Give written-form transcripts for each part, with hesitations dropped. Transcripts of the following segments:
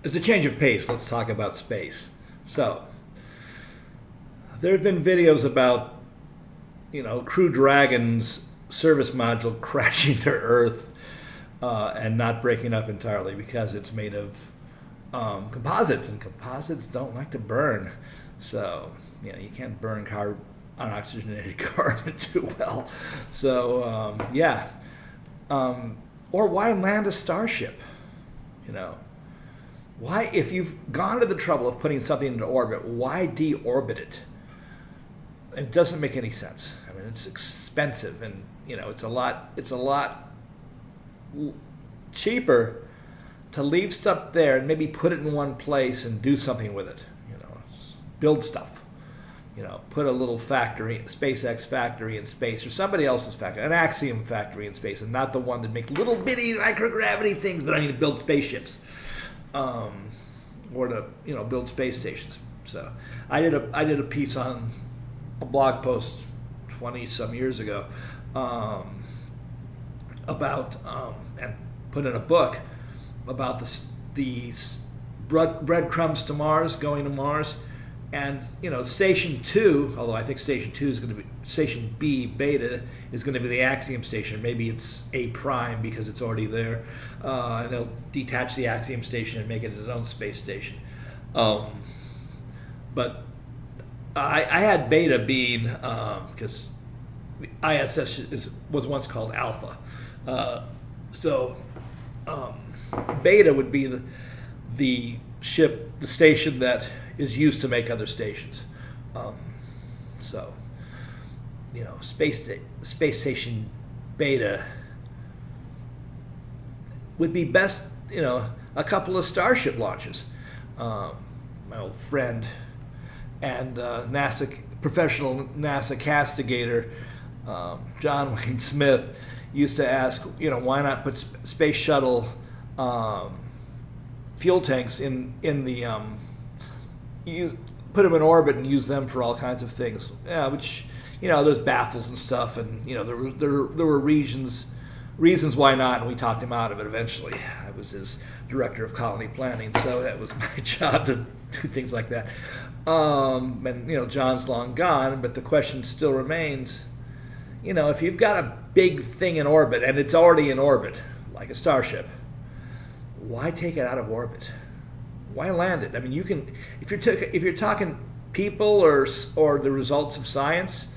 As a change of pace, let's talk about space. So, there have been videos about, Crew Dragon's service module crashing to Earth and not breaking up entirely because it's made of composites, and composites don't like to burn. So, you can't burn unoxygenated carbon too well. So, or why land a Starship? Why, if you've gone to the trouble of putting something into orbit, why deorbit it? It doesn't make any sense. I mean, it's expensive, and it's a lot cheaper to leave stuff there and maybe put it in one place and do something with it. Build stuff. Put a little factory, SpaceX factory in space, or somebody else's factory, an Axiom factory in space, and not the one that make little bitty microgravity things, but I need to build spaceships, or to build space stations. So I did a piece on a blog post 20 some years ago about and put in a book about the breadcrumbs to Mars, going to Mars. And Station 2, although I think Station 2 is going to be Station B Beta is going to be the Axiom station. Maybe it's A Prime because it's already there, and they'll detach the Axiom station and make it its own space station. But I had Beta being because ISS was once called Alpha, so Beta would be the ship, the station that is used to make other stations. Space Station Beta would be best, a couple of Starship launches. My old friend and professional NASA castigator, John Wayne Smith, used to ask, why not put space shuttle fuel tanks in the put them in orbit and use them for all kinds of things. Yeah, which there's baffles and stuff, and there were reasons why not, and we talked him out of it eventually. I was his director of colony planning, so that was my job to do things like that. And John's long gone, but the question still remains. If you've got a big thing in orbit and it's already in orbit, like a Starship, why take it out of orbit? Why land it? I mean, you can, if you're talking people or the results of science,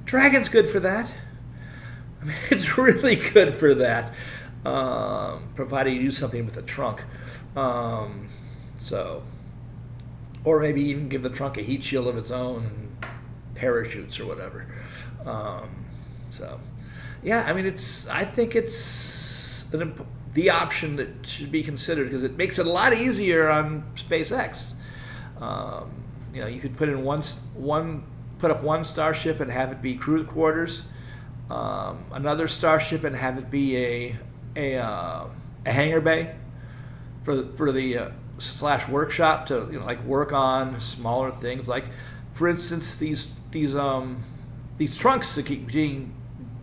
Dragon's good for that. I mean, it's really good for that, provided you do something with the trunk. Or maybe even give the trunk a heat shield of its own, and parachutes or whatever. I think it's the option that should be considered because it makes it a lot easier on SpaceX. You could put up one Starship and have it be crew quarters, another Starship and have it be a hangar bay for the / workshop to work on smaller things, like for instance these trunks that keep being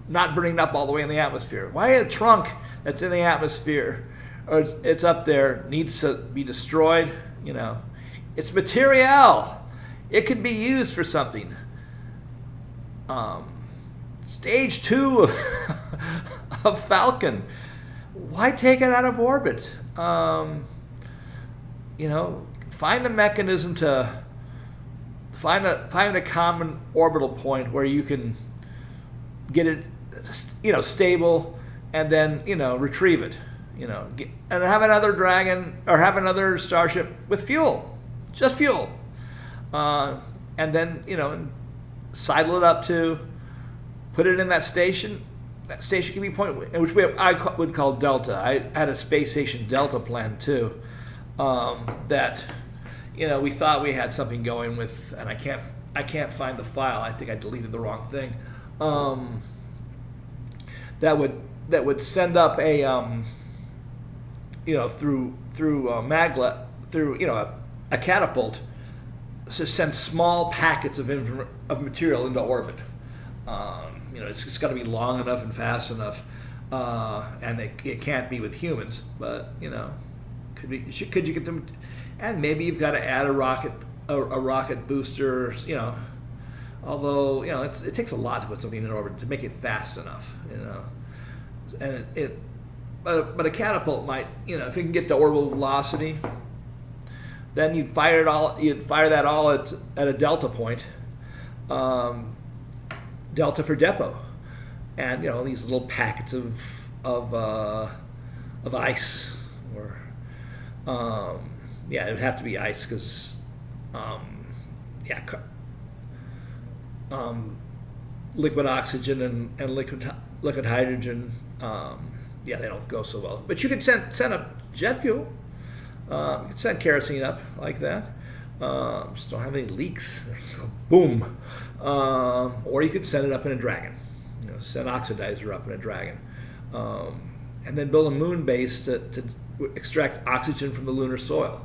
not burning up all the way in the atmosphere. Why a trunk that's in the atmosphere or it's up there needs to be destroyed? It's material. It could be used for something. Stage 2 of Falcon. Why take it out of orbit? Find a mechanism to find a common orbital point where you can get it, stable, and then retrieve it, and have another Dragon or have another Starship with fuel, just fuel, and then sidle it up to, put it in that station. That station can be point, which I would call Delta. I had a Space Station Delta plan too. That we thought we had something going with, and I can't find the file. I think I deleted the wrong thing. That would send up a through maglev, through a catapult, to send small packets of material into orbit. It's just got to be long enough and fast enough, and it can't be with humans. But Could you get them? And maybe you've got to add a rocket booster. Although it takes a lot to put something in orbit to make it fast enough. And but a catapult might, if you can get to orbital velocity, then you'd fire that all at a delta point, delta for depot, and these little packets of ice, or it would have to be ice because liquid oxygen and liquid hydrogen, they don't go so well. But you could send up jet fuel. You could send kerosene up like that. Just don't have any leaks. Boom. Or you could send it up in a Dragon. Send oxidizer up in a Dragon. And then build a moon base to extract oxygen from the lunar soil.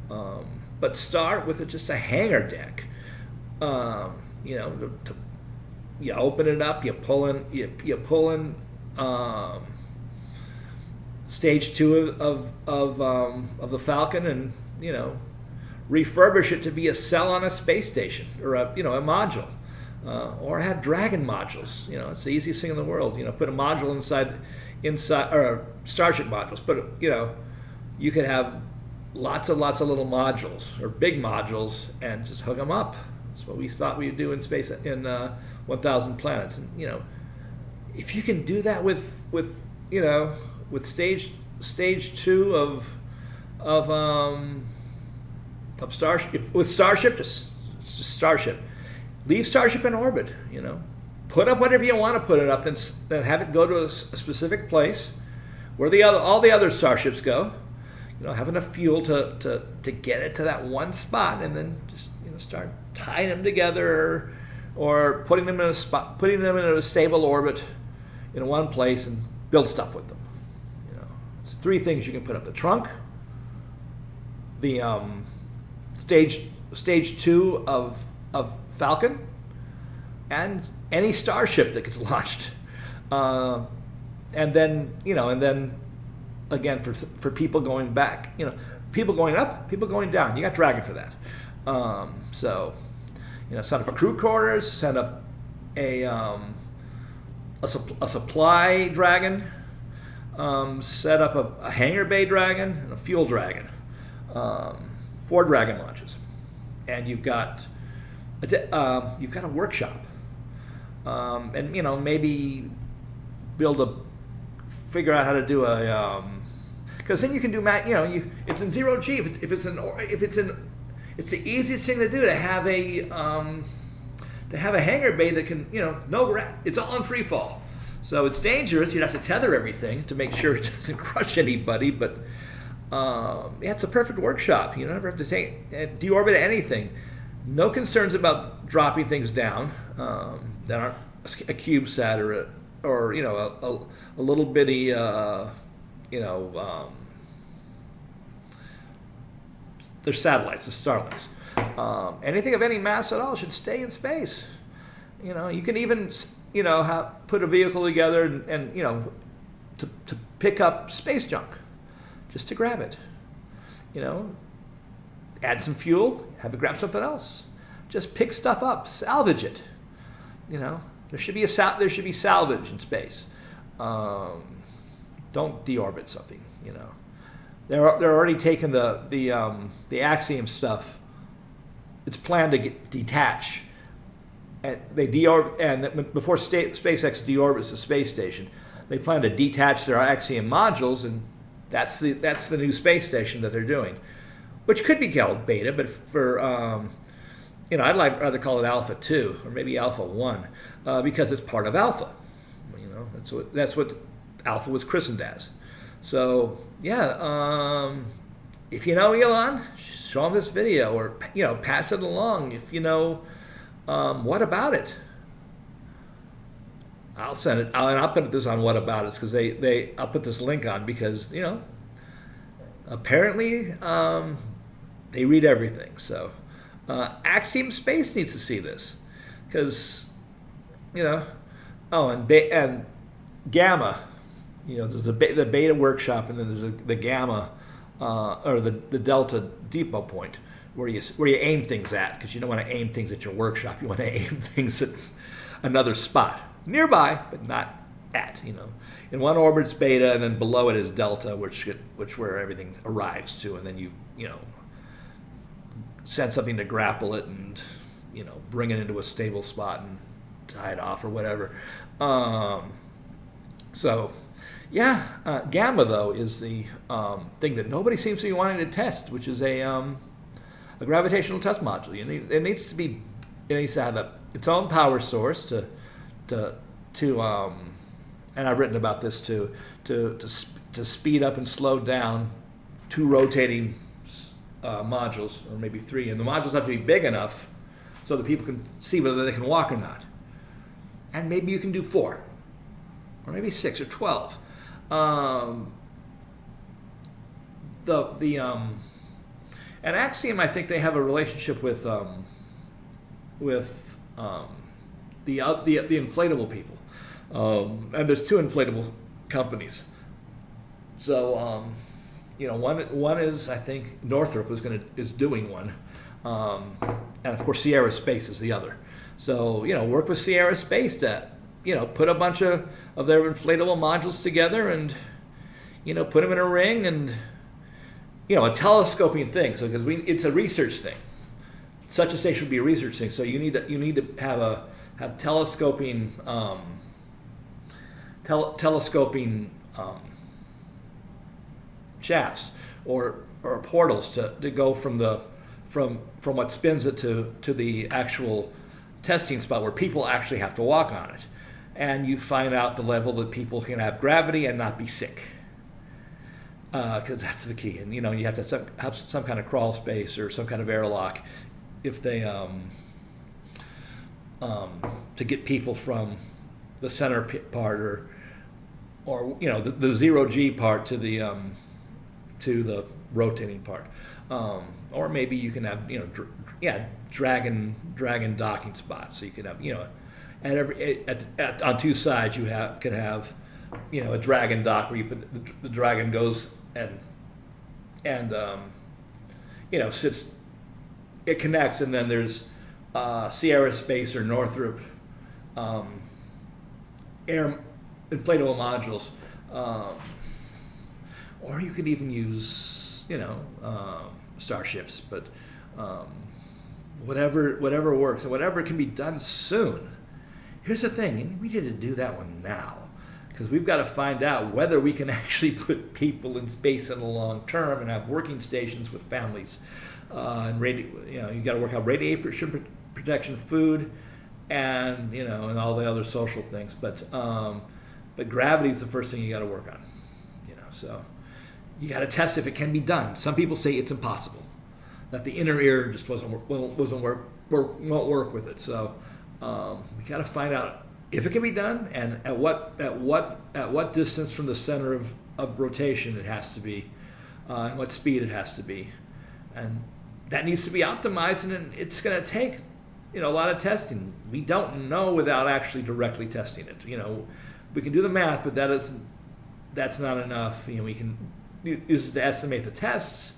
But start with just a hangar deck. You open it up, you pull in stage 2 of the Falcon, and refurbish it to be a cell on a space station, or a module, or have Dragon modules. It's the easiest thing in the world. Put a module inside, or Starship modules. But you could have lots of little modules, or big modules, and just hook them up. That's what we thought we'd do in space in 1,000 Planets. And if you can do that with stage 2 of Starship, with Starship, just Starship, leave Starship in orbit. Put up whatever you want to put it up, then have it go to a specific place where all the other Starships go. Have enough fuel to get it to that one spot, and then just start tying them together, or putting them in a stable orbit in one place, and build stuff with them. It's 3 things you can put up: the trunk, the stage 2 of Falcon, and any Starship that gets launched. And then again, for people going back, people going up, people going down. You got Dragon for that. Set up a crew quarters, set up a supply Dragon, set up a hangar bay Dragon, and a fuel Dragon. 4 Dragon launches, and you've got a workshop, and maybe figure out how to do a, because then you can do it's in 0G. It's the easiest thing to do to have a hangar bay that can it's all in free fall. So it's dangerous. You'd have to tether everything to make sure it doesn't crush anybody. But it's a perfect workshop. You never have to deorbit anything. No concerns about dropping things down that aren't a CubeSat or a little bitty they're satellites, the Starlinks. Anything of any mass at all should stay in space. You can even put a vehicle together and to pick up space junk, just to grab it. Add some fuel, have it grab something else. Just pick stuff up, salvage it. There should be salvage in space. Don't deorbit something. They're already taking the Axiom stuff. It's planned to detach, and before SpaceX deorbits the space station, they plan to detach their Axiom modules, and that's the new space station that they're doing, which could be called Beta, but for I'd rather call it Alpha 2 or maybe Alpha 1 because it's part of Alpha. That's what Alpha was christened as. So if you know Elon, show him this video, or pass it along. If what about it? I'll send it, and I'll put this on What About It, because I'll put this link on because apparently they read everything. So Axiom Space needs to see this, because and Gamma. There's the Beta workshop, and then there's the Gamma or the delta depot point, where you aim things at, because you don't want to aim things at your workshop. You want to aim things at another spot nearby, but not at. In one orbit's beta, and then below it is delta, which where everything arrives to, and then you send something to grapple it and bring it into a stable spot and tie it off or whatever. Gamma though is the thing that nobody seems to be wanting to test, which is a gravitational test module. It needs to have its own power source to and I've written about this too, to speed up and slow down two rotating modules, or maybe three, and the modules have to be big enough so that people can see whether they can walk or not. And maybe you can do 4, or maybe 6 or 12. And Axiom, I think they have a relationship with the inflatable people, and there's 2 inflatable companies. So one is, I think Northrop is doing one, and of course Sierra Space is the other. So work with Sierra Space to put a bunch of their inflatable modules together and put them in a ring, and a telescoping thing. So because it's a research thing, such a station would be a research thing. So you need to have telescoping shafts or portals to go from what spins it to the actual testing spot where people actually have to walk on it, and you find out the level that people can have gravity and not be sick, because that's the key. And you have to have some kind of crawl space or some kind of airlock if they to get people from the center part or the 0G part to the rotating part, or maybe you can have dragon docking spots. So you can have on 2 sides you can have a dragon dock where you put the dragon goes and sits, it connects, and then there's Sierra Space or Northrop air inflatable modules, or you could even use starships, but whatever works and whatever can be done soon. Here's the thing: we need to do that one now, because we've got to find out whether we can actually put people in space in the long term and have working stations with families, and you got to work out radiation protection, food, and and all the other social things. But gravity is the first thing you got to work on. So you got to test if it can be done. Some people say it's impossible, that the inner ear just won't work with it. So we got to find out if it can be done, and at what distance from the center of rotation it has to be, and what speed it has to be, and that needs to be optimized. And it's going to take a lot of testing. We don't know without actually directly testing it. We can do the math, but that's not enough. We can use it to estimate the tests,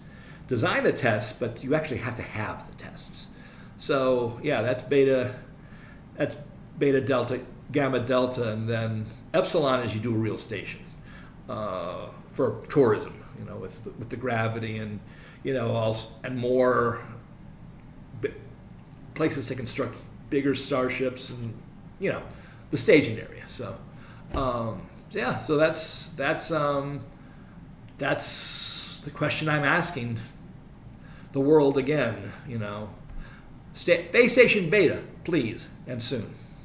design the tests, but you actually have to have the tests. So that's beta, delta, gamma, delta, and then epsilon is you do a real station for tourism. With the gravity and also, and more places to construct bigger starships and the staging area. So so that's the question I'm asking the world again. Base station beta, please, and soon.